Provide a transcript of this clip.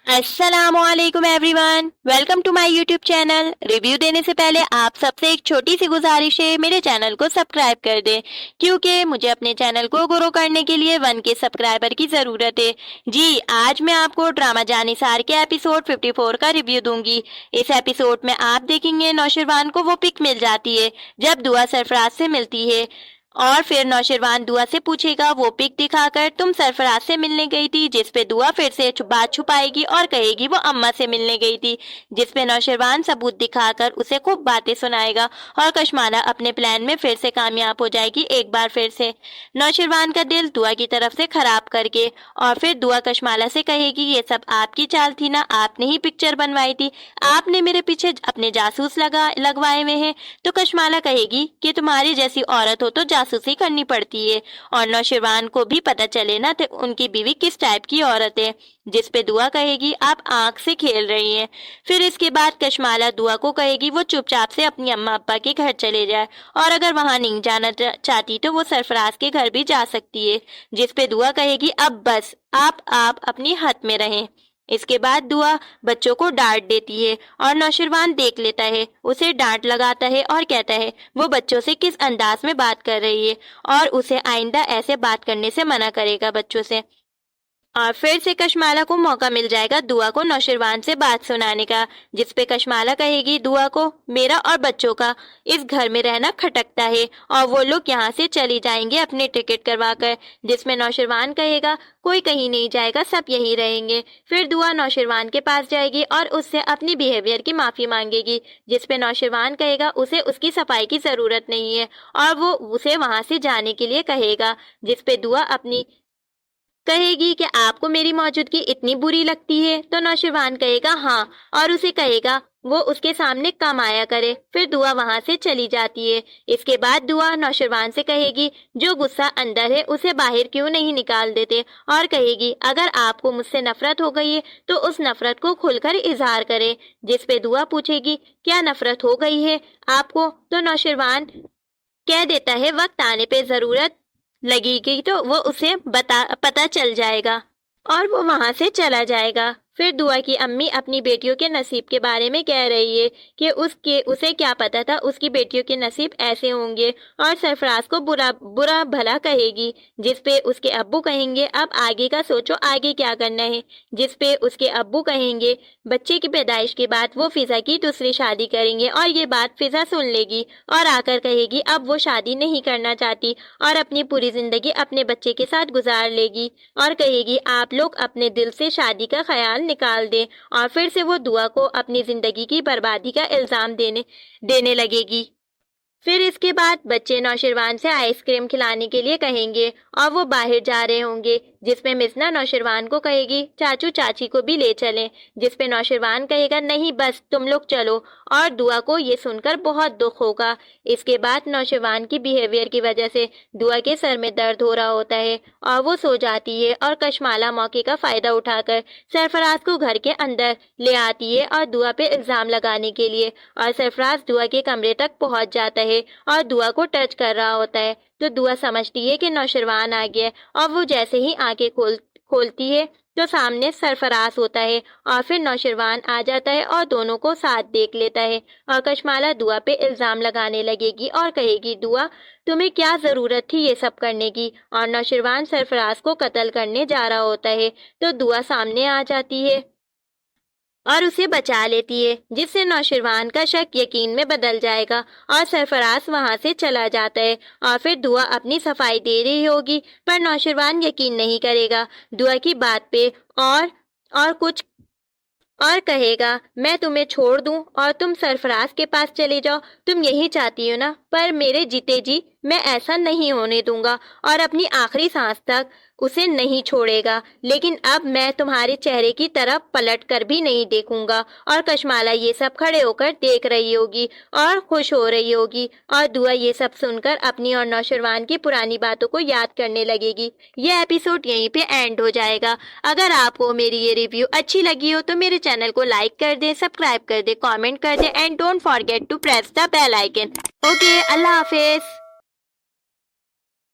अस्सलाम वालेकुम everyone, welcome to my YouTube channel. Review देने से पहले आप सबसे एक छोटी सी गुजारिश है, मेरे चैनल को सब्सक्राइब कर दें क्योंकि मुझे अपने चैनल को ग्रो करने के लिए 1K सब्सक्राइबर की ज़रूरत है। जी, आज मैं आपको ड्रामा जानिसार के एपिसोड 54 का रिव्यू दूंगी। इस एपिसोड में आप देखेंगे नौशरवान को वो पिक मिल जाती है जब दुआ सरफराज से मिलती है और फिर नौशरवान दुआ से पूछेगा वो पिक दिखाकर तुम सरफराज से मिलने गई थी, जिस पे दुआ फिर से बात छुपाएगी और कहेगी वो अम्मा से मिलने गई थी, जिस पे नौशरवान सबूत दिखाकर उसे खूब बातें सुनाएगा और कशमाला अपने प्लान में फिर से कामयाब हो जाएगी एक बार फिर से नौशरवान का दिल दुआ की तरफ से खराब करके। और फिर दुआ कशमाला से कहेगी ये सब आपकी चाल थी ना, आपने ही पिक्चर बनवाई थी, आपने मेरे पीछे अपने जासूस लगवाए हुए हैं। तो कशमाला कहेगी कि तुम्हारी जैसी औरत हो तो जासूसी करनी पड़ती है और नौशरवान को भी पता चले ना तो उनकी बीवी किस टाइप की औरत है, जिस पे दुआ कहेगी आप आंख से खेल रही हैं। फिर इसके बाद कशमाला दुआ को कहेगी वो चुपचाप से अपनी अम्मा अब्बा के घर चले जाए और अगर वहां नहीं जाना चाहती तो वो सरफराज के घर भी जा सकती है, जिस पे दुआ कहेगी अब बस आप अपनी हद में रहें। इसके बाद दुआ बच्चों को डांट देती है और नौशरवान देख लेता है, उसे डांट लगाता है और कहता है वो बच्चों से किस अंदाज में बात कर रही है और उसे आइंदा ऐसे बात करने से मना करेगा बच्चों से। और फिर से कशमाला को मौका मिल जाएगा दुआ को नौशरवान से बात सुनाने का, जिस पे कशमाला कहेगी दुआ को मेरा और बच्चों का इस घर में रहना खटकता है और वो लोग यहाँ से चली जाएंगे अपने टिकट करवाकर, जिसमें नौशरवान कहेगा कोई कहीं नहीं जाएगा, सब यहीं रहेंगे। फिर दुआ नौशरवान के पास जाएगी और उससे अपनी बिहेवियर की माफी मांगेगी, जिस पे नौशरवान कहेगा उसे उसकी सफाई की जरूरत नहीं है और वो उसे वहां से जाने के लिए कहेगा, जिस पे दुआ अपनी कहेगी कि आपको मेरी मौजूदगी इतनी बुरी लगती है। तो नौशरवान कहेगा हाँ और उसे कहेगा वो उसके सामने कम आया करे। फिर दुआ वहां से चली जाती है। इसके बाद दुआ नौशरवान से कहेगी जो गुस्सा अंदर है उसे बाहर क्यों नहीं निकाल देते और कहेगी अगर आपको मुझसे नफरत हो गई है तो उस नफरत को खुलकर इजहार करे, जिस पे दुआ पूछेगी क्या नफरत हो गई है आपको। तो नौशरवान कह देता है वक्त आने पे जरूरत लगेगी तो वो उसे पता चल जाएगा और वो वहां से चला जाएगा। फिर दुआ की अम्मी अपनी बेटियों के नसीब के बारे में कह रही है कि उसे क्या पता था उसकी बेटियों के नसीब ऐसे होंगे और सरफराज को बुरा बुरा भला कहेगी, जिस पे उसके अब्बू कहेंगे अब आगे का सोचो आगे क्या करना है, जिस पे उसके अब्बू कहेंगे बच्चे की पैदाइश के बाद वो फिजा की दूसरी शादी करेंगे और ये बात फिजा सुन लेगी और आकर कहेगी अब वो शादी नहीं करना चाहती और अपनी पूरी जिंदगी अपने बच्चे के साथ गुजार लेगी और कहेगी आप लोग अपने दिल से शादी का ख्याल निकाल दे और फिर से वो दुआ को अपनी जिंदगी की बर्बादी का इल्जाम देने लगेगी। फिर इसके बाद बच्चे नौशरवान से आइसक्रीम खिलाने के लिए कहेंगे और वो बाहर जा रहे होंगे, जिसमें मिसना नौशरवान को कहेगी चाचू चाची को भी ले चलें, जिस पे नौशरवान कहेगा नहीं बस तुम लोग चलो और दुआ को ये सुनकर बहुत दुख होगा। इसके बाद नौशरवान की बिहेवियर की वजह से दुआ के सर में दर्द हो रहा होता है और वो सो जाती है और कशमाला मौके का फायदा उठाकर सरफराज को घर के अंदर ले आती है और दुआ पे इल्जाम लगाने के लिए और सरफराज दुआ के कमरे तक पहुंच जाता है और दुआ को टच कर रहा होता है। तो दुआ समझती है कि नौशरवान आ गया और वो जैसे ही आंखें खोलती है तो सामने सरफराज होता है और फिर नौशरवान आ जाता है और दोनों को साथ देख लेता है और कशमाला दुआ पे इल्जाम लगाने लगेगी और कहेगी दुआ तुम्हें क्या जरूरत थी ये सब करने की और नौशरवान सरफराज को कत्ल करने जा रहा होता है। तो दुआ सामने आ जाती है और उसे बचा लेती है, जिससे नौशरवान का शक यकीन में बदल जाएगा और सरफराज वहां से चला जाता है और फिर दुआ अपनी सफाई दे रही होगी पर नौशरवान यकीन नहीं करेगा दुआ की बात पे और कुछ और कहेगा मैं तुम्हें छोड़ दूं और तुम सरफराज के पास चले जाओ, तुम यही चाहती हो ना, पर मेरे जीते जी मैं ऐसा नहीं होने दूंगा और अपनी आखिरी सांस तक उसे नहीं छोड़ेगा, लेकिन अब मैं तुम्हारे चेहरे की तरफ पलट कर भी नहीं देखूंगा। और कशमाला ये सब खड़े होकर देख रही होगी और खुश हो रही होगी और दुआ ये सब सुनकर अपनी और नौशरवान की पुरानी बातों को याद करने लगेगी। ये एपिसोड यहीं पे एंड हो जाएगा। अगर आपको मेरी ये रिव्यू अच्छी लगी हो तो मेरे चैनल को लाइक कर दे, सब्सक्राइब कर दे, कॉमेंट कर दे and don't forget to press the bell icon. Okay, अल्लाह हाफिज।